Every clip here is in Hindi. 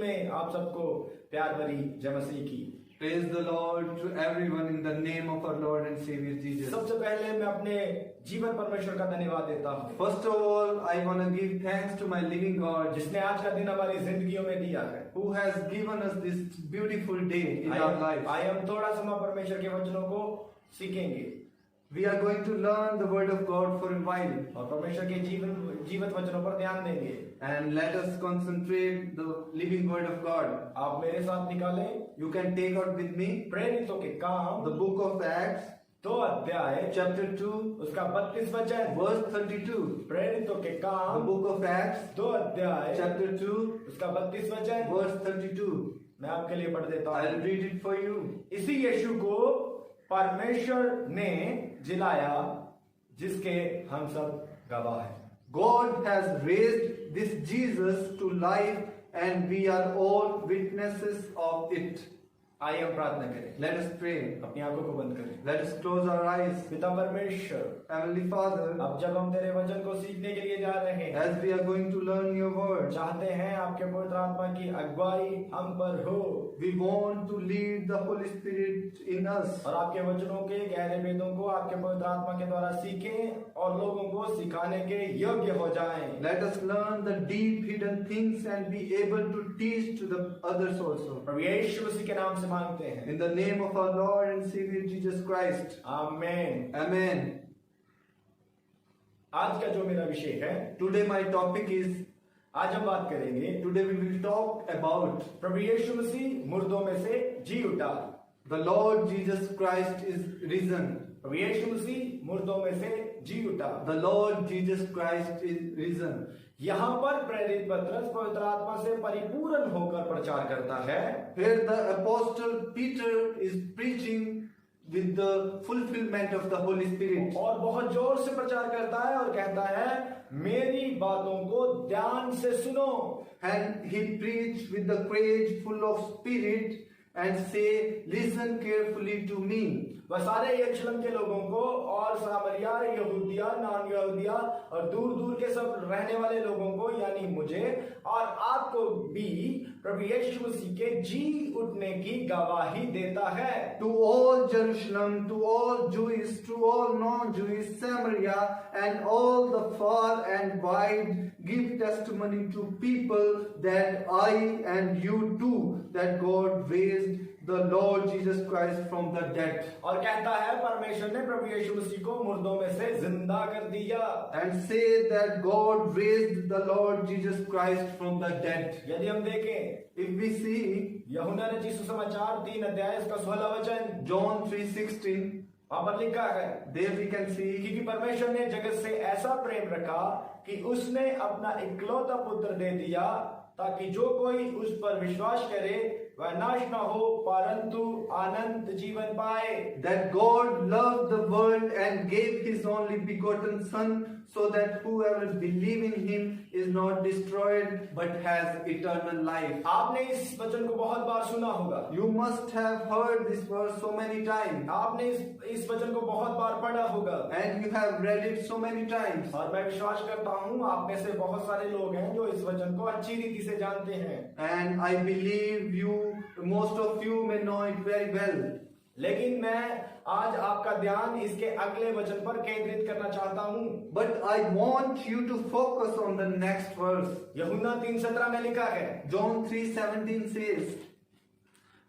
में आप सबको प्यार भरी जय मसीह की। Praise the Lord to everyone in the name of our Lord and Savior Jesus. सबसे पहले मैं अपने जीवन परमेश्वर का धन्यवाद देता हूँ, First of all, I want to give thanks to my living God जिसने आज का दिन हमारी जिंदगियों में दिया है। who has given us this beautiful day in our lives. आइए हम थोड़ा समय परमेश्वर के वचनों को सीखेंगे We are going to learn the word of God for a while और परमेश्वर के जीवित वचनों पर ध्यान देंगे। and let us concentrate the living word of God. आप मेरे साथ निकालें, You can take out with me प्रेरितों के काम the book of Acts 2 अध्याय chapter 2 उसका 32 वचन। verse 32. प्रेरितों के The काम book of Acts 2 अध्याय chapter 2 उसका 32 वचन verse 32. मैं आपके लिए पढ़ देता I'll हूँ। read it for you. इसी यीशु को परमेश्वर ने जिलाया जिसके हम सब गवाह हैं। God has raised this Jesus to life and we are all witnesses of it. आइए हम प्रार्थना करें, Let us pray. अपनी आंखों को बंद करें। Let us close our eyes. पिता परमेश्वर, Heavenly Father, अब जब हम तेरे वचन को सीखने के लिए जा रहे हैं, as we are going to learn your word, चाहते हैं आपके पवित्र आत्मा की अगुवाई हम पर हो we want to lead the Holy Spirit in us और आपके वचनों के गहरे भेदों को आपके पवित्र आत्मा के द्वारा सीखें और लोगों को सिखाने के योग्य हो जाएं। Let us learn the deep hidden things and be able to teach to the others also. प्रभु यीशु मसीह के नाम से मांगते हैं, In the name of our Lord and Savior Jesus Christ. आमीन। Amen. आज का जो मेरा विषय है, Today my topic is, आज हम बात करेंगे today we will talk about प्रभु यीशु मसीह मुर्दों में से जी उठा। the Lord Jesus Christ is risen. प्रभु यीशु मसीह मुर्दों में से जी उठा। The Lord Jesus Christ is risen. यहाँ पर प्रेरित पतरस पवित्र आत्मा से परिपूर्ण होकर प्रचार करता है। Here the apostle Peter is preaching with the fulfillment of the Holy Spirit. और बहुत जोर से प्रचार करता है और कहता है, मेरी बातों को ध्यान से सुनो। And he preached with the courage full of spirit and say, listen carefully to me. वह सारे यरूशलेम के लोगों को और सामरिया, यहूदिया, नान यहूदिया और दूर दूर के सब रहने वाले लोगों को यानी मुझे और आपको भी प्रभु यीशु मसीह के जी उठने की गवाही देता है। To all Jerusalem, to all Jewish, to all non-Jewish, Samaria and all the far and wide, give testimony to people that I and you too, that God raised the Lord Jesus Christ from the dead. और कहता है परमेश्वर ने प्रभु यीशु मसीह को मुर्दों में से जिंदा कर दिया। And say that God raised the Lord Jesus Christ from the dead. यदि हम देखें, If we see यूहन्ना रचित सुसमाचार 3 अध्याय इसका 16 वचन, John 3:16, वहां पर लिखा है, there we can see, क्योंकि परमेश्वर ने जगत से ऐसा प्रेम रखा कि उसने अपना इकलौता पुत्र दे दिया ताकि जो कोई उस पर विश्वास करे वह नाश न हो परंतु अनंत जीवन पाए। that God loved the world and gave his only begotten Son, so that whoever believes in him is not destroyed but has eternal life. आपने इस वचन को बहुत बार सुना होगा, You must have heard this verse so many times आपने इस वचन को बहुत बार पढ़ा होगा and you have read it so many times. और मैं विश्वास करता हूँ आप में से बहुत सारे लोग हैं जो इस वचन को अच्छी रीति से जानते हैं। And I believe most of you may know it very well. लेकिन मैं आज आपका ध्यान इसके अगले वचन पर केंद्रित करना चाहता हूँ। But I want you to focus on the next verse. यूहन्ना 3:17 में लिखा है, John 3:17 says,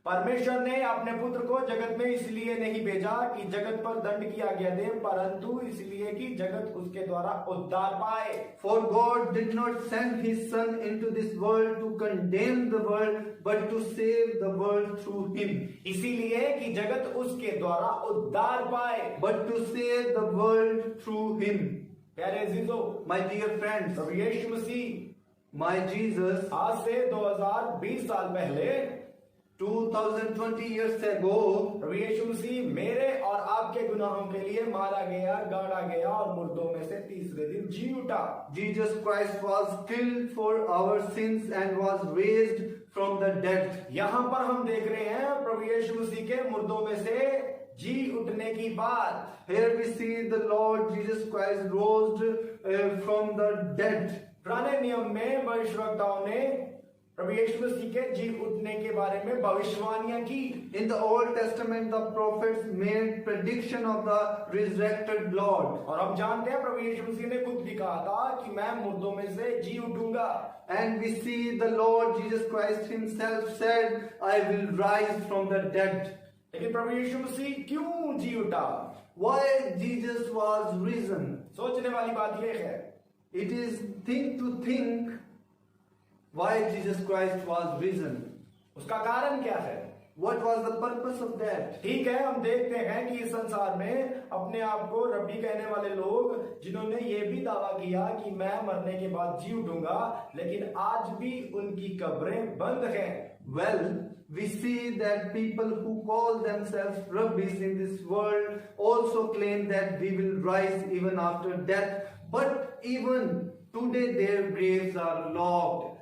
परमेश्वर ने अपने पुत्र को जगत में इसलिए नहीं भेजा कि जगत पर दंड की आज्ञा दे परंतु इसलिए कि जगत उसके द्वारा उद्धार पाए। For God did not send his Son into this world to condemn the world, but to save the world through him. इसीलिए कि जगत उसके द्वारा उद्धार पाए। But to save the world through him. प्यारे अजीजों, My dear friends, Prabhu Yeshu Masih my Jesus, आज से 2020 साल पहले 2020 years ago, प्रभु यीशु मसीह मेरे और आपके गुनाहों के लिए मारा गया, गाड़ा गया और मुर्दों में से तीसरे दिन जी उठा। Jesus Christ was killed for our sins and was raised from the dead. यहाँ पर हम देख रहे हैं प्रभु यीशु मसीह के मुर्दों में से जी उठने की बात। Here we see the Lord Jesus Christ rose from the dead. पुराने नियम में भविष्यवक्ताओं ने प्रभु यीशु मसीह के जी उठने के बारे में भविष्यवाणियां की। In the Old Testament, the prophets made prediction of the resurrected Lord. और हम जानते हैं प्रभु यीशु मसीह ने खुद भी कहा था कि मैं मुर्दों में से जी उठूंगा। And we see the Lord Jesus Christ himself said, I will rise from the dead. लेकिन प्रभु यीशु मसीह क्यों जी उठा? Why Jesus was risen? सोचने वाली बात यह है, It is thing to think why Jesus Christ was risen. उसका कारण क्या है? What was the purpose of that? ठीक है, हम देखते हैं कि इस संसार में अपने आप को रब्बी कहने वाले लोग जिन्होंने ये भी दावा किया कि मैं मरने के बाद जी उठूंगा, लेकिन आज भी उनकी कब्रें बंद हैं। Well, we see that people who call themselves rabbis in this world also claim that we will rise even after death, but even today their graves are locked.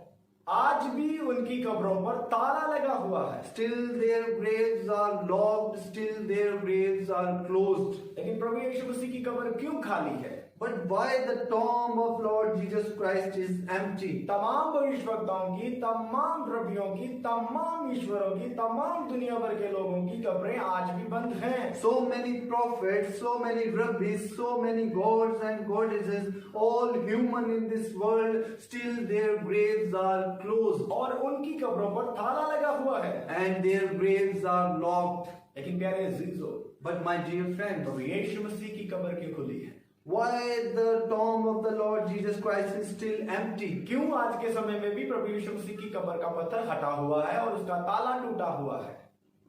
आज भी उनकी कब्रों पर ताला लगा हुआ है। Still their graves are locked, still their graves are closed. लेकिन प्रभु यीशु मसीह की कब्र क्यों खाली है? But why the tomb of Lord Jesus Christ is empty? तमाम भविष्यवक्ताओं की, तमाम रबियों की, तमाम ईश्वरों की, तमाम दुनिया भर के लोगों की कब्रें आज भी बंद हैं। So many prophets, so many rabbis, so many gods and goddesses, all human in this world, still their graves are closed. और उनकी कब्रों पर ताला लगा हुआ है। And their graves are locked. लेकिन प्यारे अजीजों, But my dear friends, प्रभु यीशु मसीह की कब्र क्यों खुली है? why the tomb of the Lord Jesus Christ is still empty? क्यों आज के समय में भी प्रभु यीशु मसीह की कब्र का पत्थर हटा हुआ है और उसका ताला टूटा हुआ है?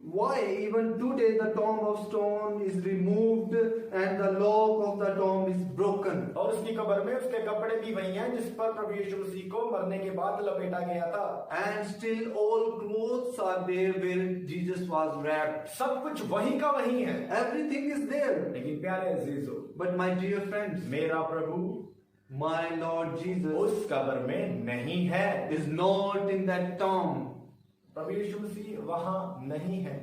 Why even today the tomb of stone is removed and the lock of the tomb is broken? और उसकी कब्र में उसके कपड़े भी वही हैं जिस पर प्रभु यीशु मसीह को मरने के बाद लपेटा गया था। And still all clothes are there where Jesus was wrapped. सब कुछ वही का वही है। Everything is there. लेकिन प्यारे अजीजों, But my dear friends, मेरा प्रभु my Lord Jesus उस कब्र में नहीं है। is not in that tomb. प्रभु यीशु मसीह वहां नहीं है।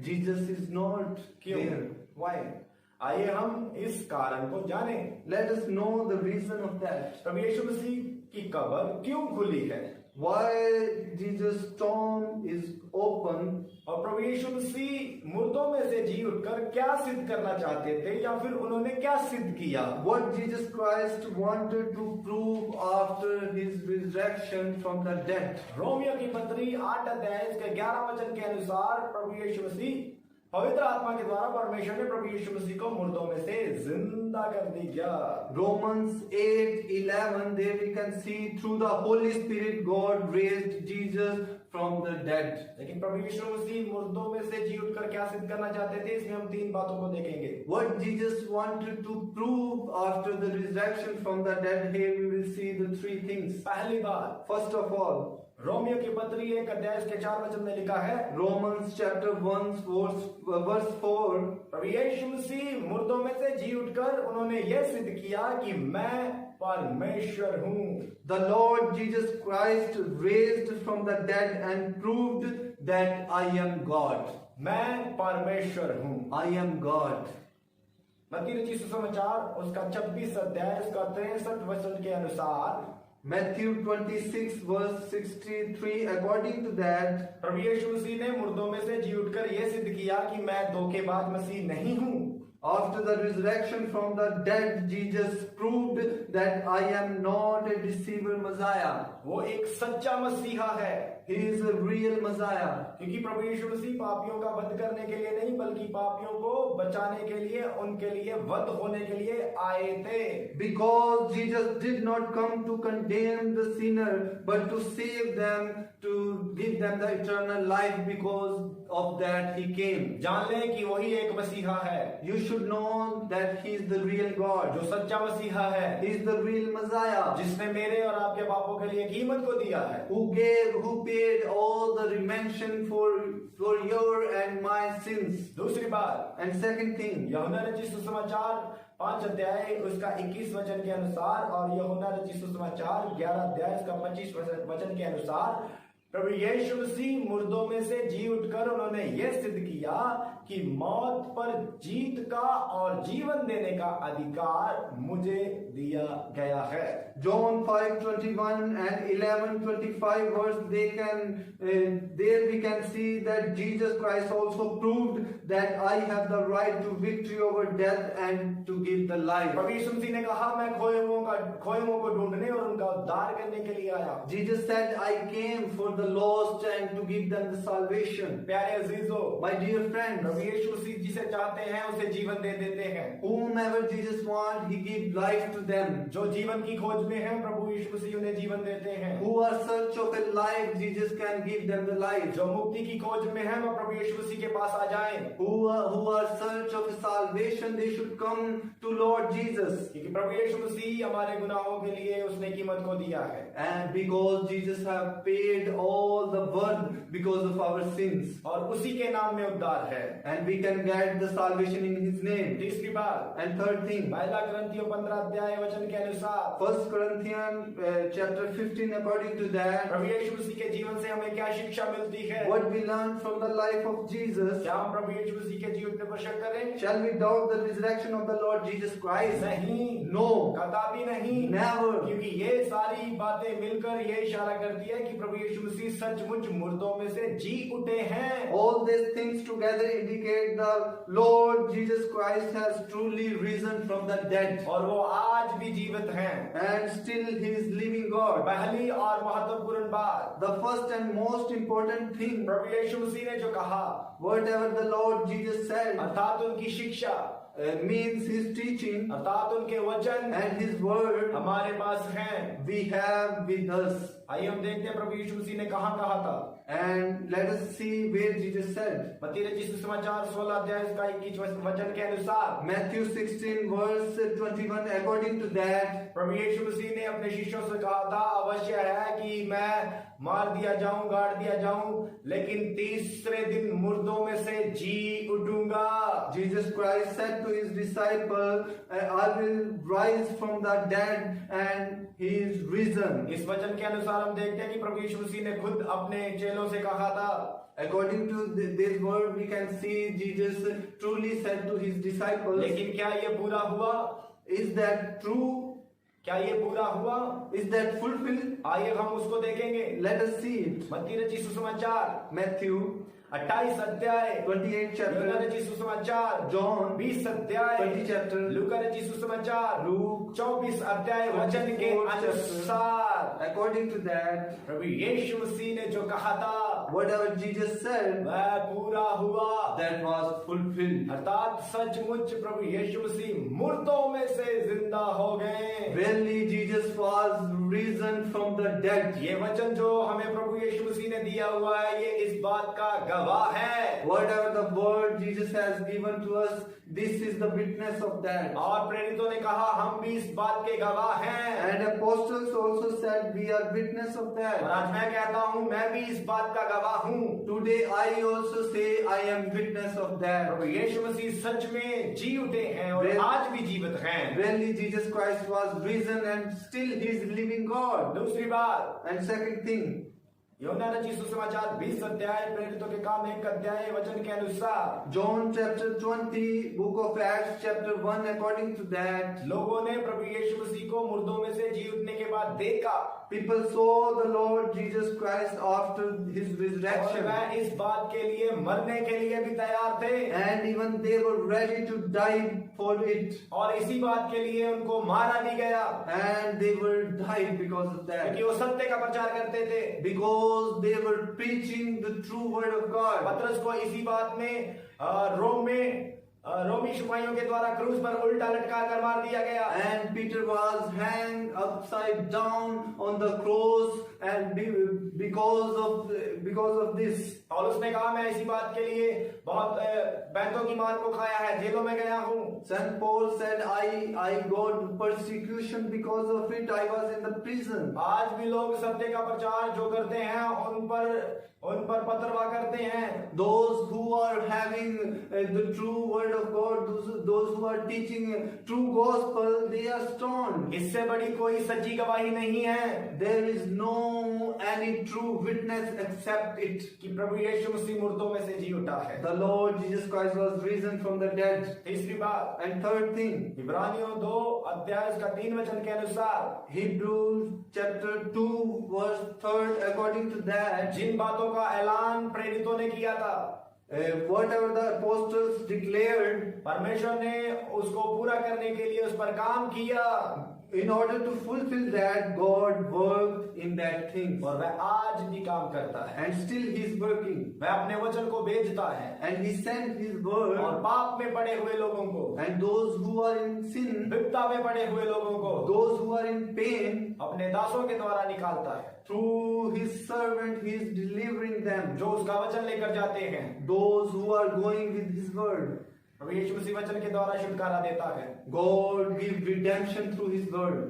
Jesus is not क्यों? there. Why? आइए हम इस कारण को जानें। Let us know the reason of that. प्रभु यीशु मसीह की कब्र क्यों खुली है? Why Jesus' tomb is open. और प्रभु यीशु मसीह मुर्दों में से जी उठकर क्या सिद्ध करना चाहते थे, या फिर उन्होंने क्या सिद्ध किया? What Jesus Christ wanted to prove after his resurrection from the dead. Romeo की पत्री 8 अध्याय इसके 11 वचन के अनुसार प्रभु यीशु मसीह पवित्र आत्मा के द्वारा परमेश्वर ने प्रभु यीशु मसीह को मुर्दों में से जिंदा कर दिया। Romans 8:11, there we can see through the Holy Spirit God raised Jesus from the dead. लेकिन प्रभु यीशु मसीह मुर्दों में से जी उठकर क्या सिद्ध करना चाहते थे, इसमें हम 3 बातों को देखेंगे। What Jesus wanted to prove after the resurrection from the dead, here we will see the 3 things. पहली बात, First of all, रोमियो की पत्री 1 अध्याय इसके 4 वचन में लिखा है, Romans chapter 1 verse 4, प्रभु यीशु मसीह मुर्दों में से जी उठकर उन्होंने यह सिद्ध किया कि मैं परमेश्वर हूँ। the Lord Jesus Christ raised from the dead and proved that I am God. मैं परमेश्वर हूँ। I am God. मत्ती रचित सुसमाचार उसका 26 अध्याय उसका 63 वचन के अनुसार, Matthew 26 verse 63, according to that, प्रभु यीशु मसीह ने मुर्दों में से जी उठकर यह सिद्ध किया कि मैं धोखेबाज मसीह नहीं हूँ। after the resurrection from the dead, Jesus proved that I am not a deceiver Messiah. वो एक सच्चा मसीहा है, He is a real Messiah. क्योंकि प्रभु यीशु मसीह पापियों का वध करने के लिए नहीं बल्कि पापियों को बचाने के लिए, उनके लिए वध होने के लिए आए थे। Because Jesus did not come to condemn the sinner, but to save them, to give them the eternal life. Because of that he came. जान लें कि वही एक मसीहा है, You should know that he is the real God. जो सच्चा मसीहा है, He is the real Messiah. जिसने मेरे और आपके पापों के लिए कीमत को दिया है, Who paid all the redemption for your and my sins. दूसरी बात, And second thing, यूहन्ना रचित सुसमाचार 5 अध्याय उसका 21 वचन के अनुसार और यूहन्ना रचित सुसमाचार 11 अध्याय उसका 25 वचन के अनुसार, प्रभु यीशु मसीह मुर्दों में से जी उठकर उन्होंने यह सिद्ध किया कि मौत पर जीत का और जीवन देने का अधिकार मुझे दिया गया है। John 5:21 and 11:25 verse, there we can see that Jesus Christ also proved that I have the right to victory over death and to give the life. प्रभु यीशु मसीह ने कहा, मैं खोए हुओं को ढूंढने और उनका उद्धार करने के लिए आया। Jesus said, I came for the lost and to give them the salvation. प्यारे अजीजों, My dear friends, प्रभु यीशु मसीह जिसे चाहते हैं उसे जीवन दे देते हैं। whomever Jesus wants, He gives life to them. जो जीवन की खोज में है, प्रभु यीशु मसीह उन्हें जीवन देते हैं। Who are search of a life, Jesus can give them the life. जो मुक्ति की खोज में है, वह प्रभु यीशु मसीह के पास आ जाएं। Who are search of salvation, they should come to Lord Jesus. क्योंकि प्रभु यीशु मसीह हमारे गुनाहों के लिए उसने कीमत को दिया है। And because Jesus have paid all the worth because of our sins. और उसी के नाम में उद्धार है। And we can get the salvation in His name. तीसरी बात, And third thing, पहला कुरिन्थियों 15 अध्याय वचन के अनुसार 1 Corinthians chapter 15, according to that, प्रभु यीशु मसीह के जीवन से हमें क्या शिक्षा मिलती है? what we learn from the life of Jesus. क्या हम प्रभु यीशु मसीह के जीवन पर शक करें? Shall we doubt the resurrection of the Lord Jesus Christ? नहीं, No, कदापि नहीं। never. क्योंकि ये सारी बातें मिलकर ये इशारा करती है कि प्रभु यीशु मसीह सचमुच मुर्दों में से जी उठे हैं। All these things together indicate the Lord Jesus Christ has truly risen from the dead. और वो आज भी जीवित हैं। And still He is living God. पहली और महत्वपूर्ण बात, The first and most important thing, प्रभु यीशु मसीह ने जो कहा, whatever the Lord Jesus said, अर्थात उनकी शिक्षा, means His teaching अर्थात उनके वचन and His word, हमारे पास हैं। we have with us. आइए हम देखते हैं प्रभु यीशु मसीह ने कहाँ कहा था। And let us see where Jesus said. मत्ती रचित सुसमाचार 16 अध्याय इसका 21 वचन के अनुसार Matthew 16 verse 21, according to that, प्रभु यीशु मसीह ने अपने शिष्यों से कहा था, अवश्य है कि मैं मार दिया जाऊं, गाड़ दिया जाऊं, लेकिन तीसरे दिन मुर्दों में से जी उठूंगा। Jesus Christ said to His disciple, I will rise from the dead, and He is risen. इस वचन के अनुसार हम देखते हैं कि प्रभु यीशु मसीह ने खुद अपने चेलों से कहा था। According to this word, we can see Jesus truly said to His disciples. लेकिन क्या ये पूरा हुआ? Is that true? क्या ये पूरा हुआ? Is that fulfilled? आइए हम उसको देखेंगे। Let us see it. मत्ती रचित सुसमाचार Matthew 28 अध्याय, 28 लूका chapter, रचित सुसमाचार John 20 अध्याय, 20 chapter, लूका रचित सुसमाचार Luke 24 अध्याय वचन के 24 chapter. अनुसार According to that, प्रभु यीशु मसीह ने जो कहा था whatever Jesus said, वह पूरा हुआ। that was fulfilled. अर्थात सचमुच प्रभु यीशु मसीह मुर्दों में से जिंदा हो गए। Verily Jesus was risen from the dead. ये वचन जो हमें प्रभु यीशु मसीह ने दिया हुआ है, ये इस बात का गवाह है। Whatever the word Jesus has given to us, this is the witness of that. और प्रेरितों ने कहा, हम भी इस बात के गवाह हैं। And apostles also said, we are witness of और that. आज मैं कहता हूँ, मैं भी इस बात का गवाह हूँ। Today I also say I am witness of that. प्रभु यीशु मसीह सच में जी उठे हैं और Well- आज भी जीवित हैं। Verily Jesus Christ was risen and still He is living God. दूसरी बात, And second thing, यूहन्ना रचित सुसमाचार 20 अध्याय, प्रेरितों के काम 1 अध्याय वचन के अनुसार John chapter 20, book of Acts chapter 1, according to that, लोगों ने प्रभु यीशु मसीह को मुर्दों में से जी उठने के बाद देखा people saw the Lord Jesus Christ after His और resurrection. वह इस बात के लिए मरने के लिए भी तैयार थे And even they were ready to die for it. और इसी बात के लिए उनको मारा भी गया, And they were died because of that. क्योंकि वो सत्य का प्रचार करते थे। Because they were preaching the true word of God. पतरस को इसी बात में रोमी सिपाहियों के द्वारा क्रूस पर उल्टा लटका कर मार दिया गया। And Peter was hanged upside down on the cross, and because of this. और उसने कहा, मैं इसी बात के लिए बहुत बैंतों की मार को खाया है, जेलों में गया हूँ। St. Paul said, I got persecution because of it. I was in the prison. आज भी लोग सत्य का प्रचार जो करते हैं उन पर पथरवा करते हैं। Those who are having the true word of God, those who are teaching true gospel, they are stoned. इससे बड़ी कोई सच्ची गवाही नहीं है। There is no no any true witness except it. कि प्रभु यीशु मसीह मुर्दों में से जी उठा है। The Lord Jesus Christ was risen from the dead. तीसरी बात, And third thing, इब्रानियों 2 अध्याय उसका 3 वचन के अनुसार Hebrews chapter 2 verse 3, according to that, जिन बातों का ऐलान प्रेरितों ने किया था, whatever the apostles declared, परमेश्वर ने उसको पूरा करने के लिए उस पर काम किया in order to fulfill that, God worked in that thing. और वह आज भी काम करता है। And still He is working. वह अपने वचन को भेजता है And He sent His और word. पाप में पड़े हुए लोगों को, And those who are in sin, विपदा में पड़े हुए लोगों को those who are in pain, अपने दासों के द्वारा निकालता है, through His servant He is delivering them. जो उसका वचन लेकर जाते हैं। Those who are going with His word. प्रभु यीशु मसीह वचन के द्वारा छुटकारा देता है। God gives redemption through His word.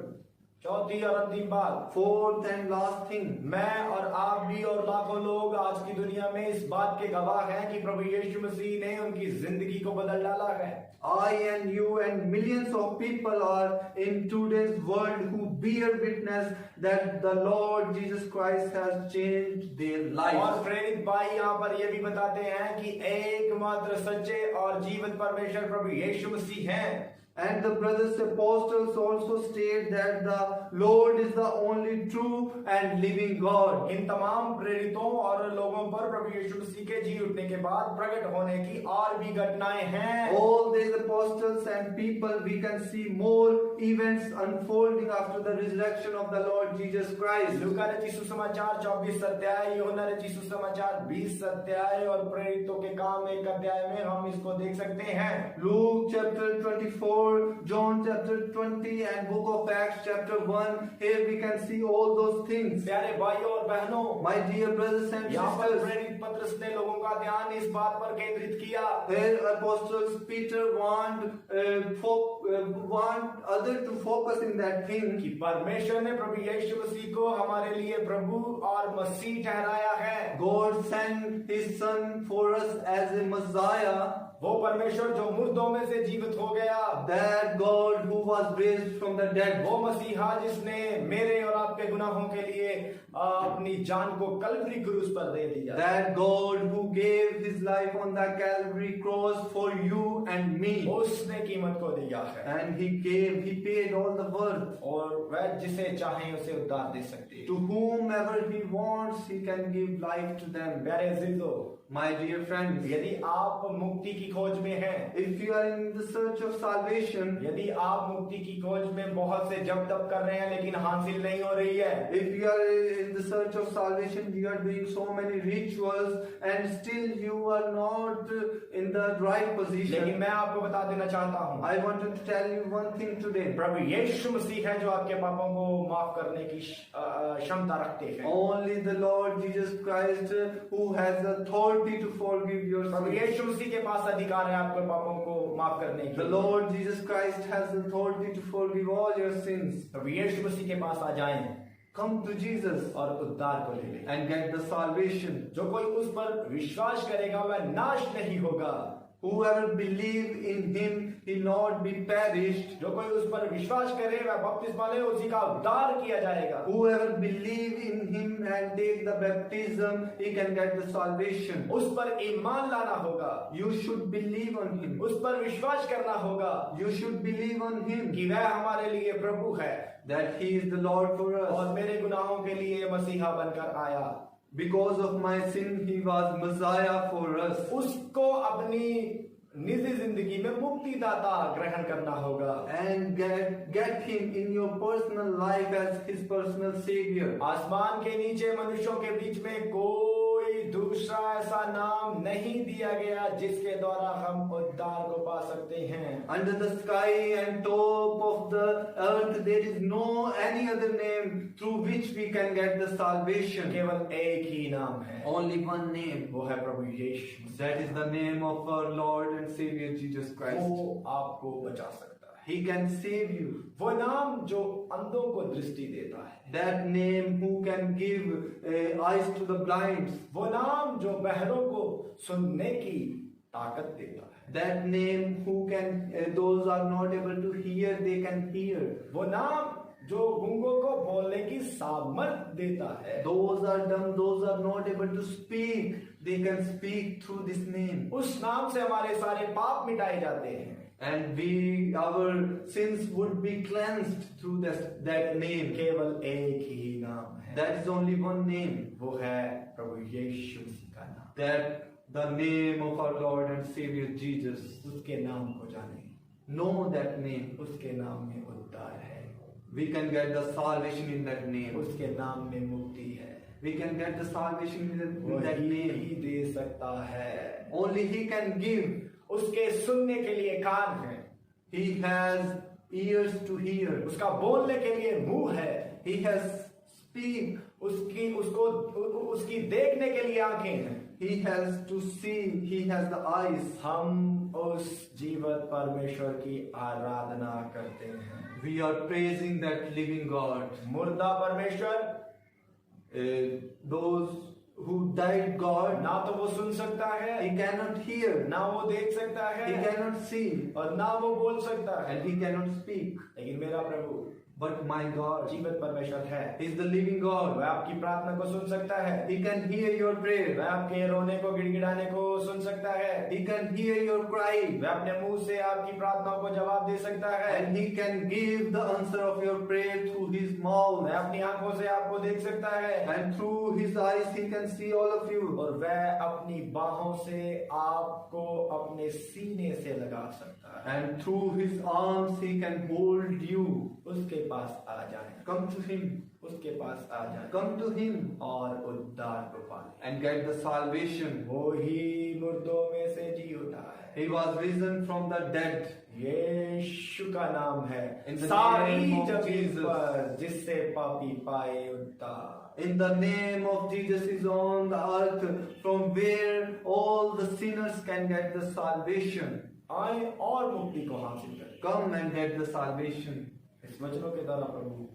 चौथी और अंतिम बात, Fourth and last thing, मैं और आप भी और लाखों लोग आज की दुनिया में इस बात के गवाह हैं कि प्रभु यीशु मसीह ने उनकी जिंदगी को बदल डाला है। I and you and millions of people are in today's world who bear witness that the Lord Jesus Christ has changed their और lives. प्रेरित भाई यहाँ पर ये भी बताते हैं कि एकमात्र सच्चे और जीवित परमेश्वर प्रभु यीशु मसीह हैं। And the brothers apostles also state that the Lord is the only true and living God. इन तमाम प्रेरितों और लोगों पर प्रभु यीशु मसीह के जी उठने के बाद प्रकट होने की और भी घटनाएं हैं। All these apostles and people, we can see more events unfolding after the resurrection of the Lord Jesus Christ. लूका रचित सुसमाचार 24 अध्याय, यूहन्ना रचित सुसमाचार 20 अध्याय और प्रेरितों के काम 1 अध्याय में हम इसको देख सकते हैं। Luke chapter 24, John chapter 20 and book of Acts chapter 1. Here we can see all those things. प्यारे भाइयों और बहनों, My dear brothers and यहाँ पर sisters, प्रेरित पतरस ने लोगों का ध्यान इस बात पर केंद्रित किया here apostles Peter want other to focus in that thing. कि परमेश्वर ने प्रभु यीशु मसीह को हमारे लिए प्रभु और मसीह ठहराया है। God sent His Son for us as a Messiah. वो परमेश्वर जो मुर्दों में से जीवित हो गया, That God who was raised from the dead. वो मसीहा जिसने मेरे और आपके गुनाहों के लिए अपनी जान को कल्वरी क्रूस पर दे दिया। That God who gave His life on the Calvary cross for you and me. उसने कीमत को दिया है And He paid all the worth. और वह जिसे चाहे उसे उद्धार दे सकती है। To whomever He wants, He can give life to them. प्यारे अजीजों, My dear friends, यदि आप मुक्ति की खोज में हैं, if you are in the search of salvation, यदि आप मुक्ति की खोज में बहुत से जप तप कर रहे हैं लेकिन हासिल नहीं हो रही है, if you are in the search of salvation, you are doing so many rituals and still you are not in the right लेकिन position, मैं आपको बता देना चाहता हूँ, I wanted to tell you one thing today. प्रभु यीशु मसीह है जो आपके पापों को माफ करने की क्षमता रखते हैं। Only the Lord Jesus Christ who has authority to forgive your Prabhu sins. यीशु मसीह के पास अधिकार है आपके पापों को माफ करने The की। Lord Jesus Christ has authority to forgive all your sins. प्रभु यीशु मसीह के पास आ जाएं Come to Jesus और उद्धार को ले लें। and get the salvation. जो कोई उस पर विश्वास करेगा वह नाश नहीं होगा। Whoever believe in Him, he not be perished. जो कोई उस पर विश्वास करे वह बपतिस्मा ले, उसी का उद्धार किया जाएगा। Whoever believe in Him and take the baptism, he can get the salvation. उस पर ईमान लाना होगा, You should believe on Him. उस पर विश्वास करना होगा You should believe on Him कि वह हमारे लिए प्रभु है that He is the Lord for और us. मेरे गुनाहों के लिए मसीहा बनकर आया। Because of my sin, He was Messiah for us. उसको अपनी निजी जिंदगी में मुक्तिदाता ग्रहण करना होगा And get Him in your personal life as His personal Savior. आसमान के नीचे मनुष्यों के बीच में कोई दूसरा ऐसा नाम नहीं दिया गया जिसके द्वारा हम उद्धार को पा सकते हैं। Under the sky and top of the earth, there is no any other name through which we can get the salvation. केवल एक ही नाम है, Only one name. वो है प्रभु यीशु। That is the name of our Lord and Savior Jesus Christ. वो आपको बचा सकता है। He can save you. वो नाम जो अंधों को दृष्टि देता है, That name who can give eyes to the blind. वो नाम जो बहरों को सुनने की ताकत देता है, That name who can those are not able to hear, they can hear. वो नाम जो गूंगों को बोलने की सामर्थ देता है। Those are dumb, those are not able to speak, they can speak through this name. उस नाम से हमारे सारे पाप मिटाए जाते हैं। And our sins would be cleansed through that name. केवल एक ही नाम है, That is only one name. वो है प्रभु यीशु मसीह का नाम। That the name of our Lord and Savior Jesus. उसके नाम को जाने, Know that name. उसके नाम में उद्धार है, We can get the salvation in that name. उसके नाम में मुक्ति है। We can get the salvation in वो that ही name. दे सकता है। Only He can give. उसके सुनने के लिए कान है, He has ears to hear. उसका बोलने के लिए मुंह है, He has speak. उसकी देखने के लिए आंखें हैं। He has to see. He has the eyes. हम उस जीवित परमेश्वर की आराधना करते हैं। We are praising that living God. मुर्दा परमेश्वर, Those who died God, ना तो वो सुन सकता है, He cannot hear. ना वो देख सकता है, He cannot see. और ना वो बोल सकता है। And He cannot speak. लेकिन मेरा प्रभु But my God, जीवित परमेश्वर है, He is the living God. वह आपकी प्रार्थना को सुन सकता है, He can hear your prayer. वह आपके रोने को गिड़गिड़ाने को सुन सकता है, He can hear your cry. वह अपने मुंह से आपकी प्रार्थनाओं को जवाब दे सकता है, And He can give the answer of your prayer through His mouth. वह अपनी आंखों से आपको देख सकता है, And through His eyes He can see all of you. और वह अपनी बाहों से आपको अपने सीने से लगा सकता है। And through His arms He can hold you. उसके पास आ जाए, Come to Him. उसके पास आ जाए Come to Him और उद्धार को पाले। and get the salvation. वो ही मुर्दों में से जी उठा है, He was risen from the dead. यीशु का नाम है In the सारी name of जमीन Jesus. पर, जिससे पापी पाए उद्धार। In the name of Jesus is on the earth, from where all the sinners can get the salvation. आए और मुक्ति को हासिल करें। Come and get the salvation. इस वचनों के द्वारा प्रभु